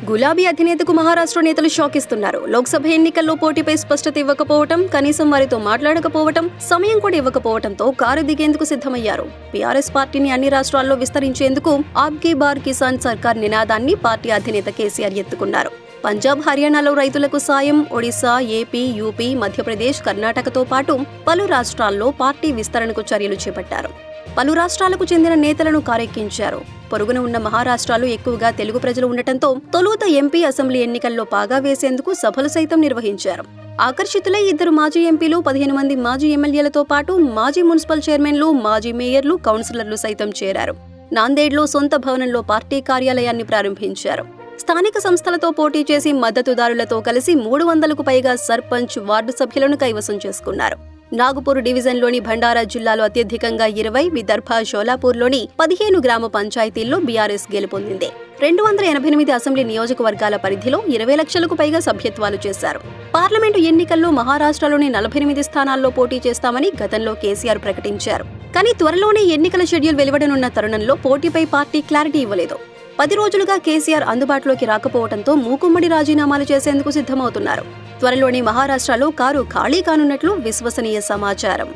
గులాబీ అధినేతకు మహారాష్ట్ర నేతలు షాక్ ఇస్తున్నారు. లోక్సభ ఎన్నికల్లో పోటీపై స్పష్టత ఇవ్వకపోవటం, కనీసం వారితో మాట్లాడకపోవటం, సమయం కూడా ఇవ్వకపోవటంతో కారు దిగేందుకు సిద్ధమయ్యారు. బీఆర్ఎస్ పార్టీని అన్ని రాష్ట్రాల్లో విస్తరించేందుకు ఆబ్కీ బార్ కిసాన్ సర్కార్ నినాదాన్ని పార్టీ అధినేత కేసీఆర్ ఎత్తుకున్నారు. పంజాబ్, హర్యానాలో రైతులకు సాయం, ఒడిశా, ఏపీ, యూపీ, మధ్యప్రదేశ్, కర్ణాటకతో పాటు పలు రాష్ట్రాల్లో పార్టీ విస్తరణకు చర్యలు చేపట్టారు. పలు రాష్ట్రాలకు చెందిన నేతలను కారెక్కించారు. పొరుగున ఉన్న మహారాష్ట్రలో ఎక్కువగా తెలుగు ప్రజలు ఉండటంతో తొలుత ఎంపీ, అసెంబ్లీ ఎన్నికల్లో పాగా వేసేందుకు సభలు సైతం నిర్వహించారు. ఆకర్షితులై 2 మాజీ ఎంపీలు, 15 మంది మాజీ ఎమ్మెల్యేలతో పాటు మాజీ మున్సిపల్ చైర్మన్లు, మాజీ మేయర్లు, కౌన్సిలర్లు సైతం చేరారు. నాందేడ్లో సొంత భవనంలో పార్టీ కార్యాలయాన్ని ప్రారంభించారు. స్థానిక సంస్థలతో పోటీ చేసి మద్దతుదారులతో కలిసి 300కు పైగా సర్పంచ్, వార్డు సభ్యులను కైవసం చేసుకున్నారు. నాగపూర్ డివిజన్లోని భండారా జిల్లాలో అత్యధికంగా 20, విదర్భ, షోలాపూర్లోని 15 గ్రామ పంచాయతీల్లో బీఆర్ఎస్ గెలుపొందింది. 288 అసెంబ్లీ నియోజకవర్గాల పరిధిలో 20 లక్షలకు పైగా సభ్యత్వాలు చేశారు. పార్లమెంటు ఎన్నికల్లో మహారాష్ట్రలోని 48 స్థానాల్లో పోటీ చేస్తామని గతంలో కేసీఆర్ ప్రకటించారు. కానీ త్వరలోనే ఎన్నికల షెడ్యూల్ వెలువడనున్న తరుణంలో పోటీపై పార్టీ క్లారిటీ ఇవ్వలేదు. 10 రోజులుగా కేసీఆర్ అందుబాటులోకి రాకపోవడంతో మూకుమ్మడి రాజీనామాలు చేసేందుకు సిద్ధమవుతున్నారు. త్వరలోనే మహారాష్ట్రలో కారు ఖాళీ కానున్నట్లు విశ్వసనీయ సమాచారం.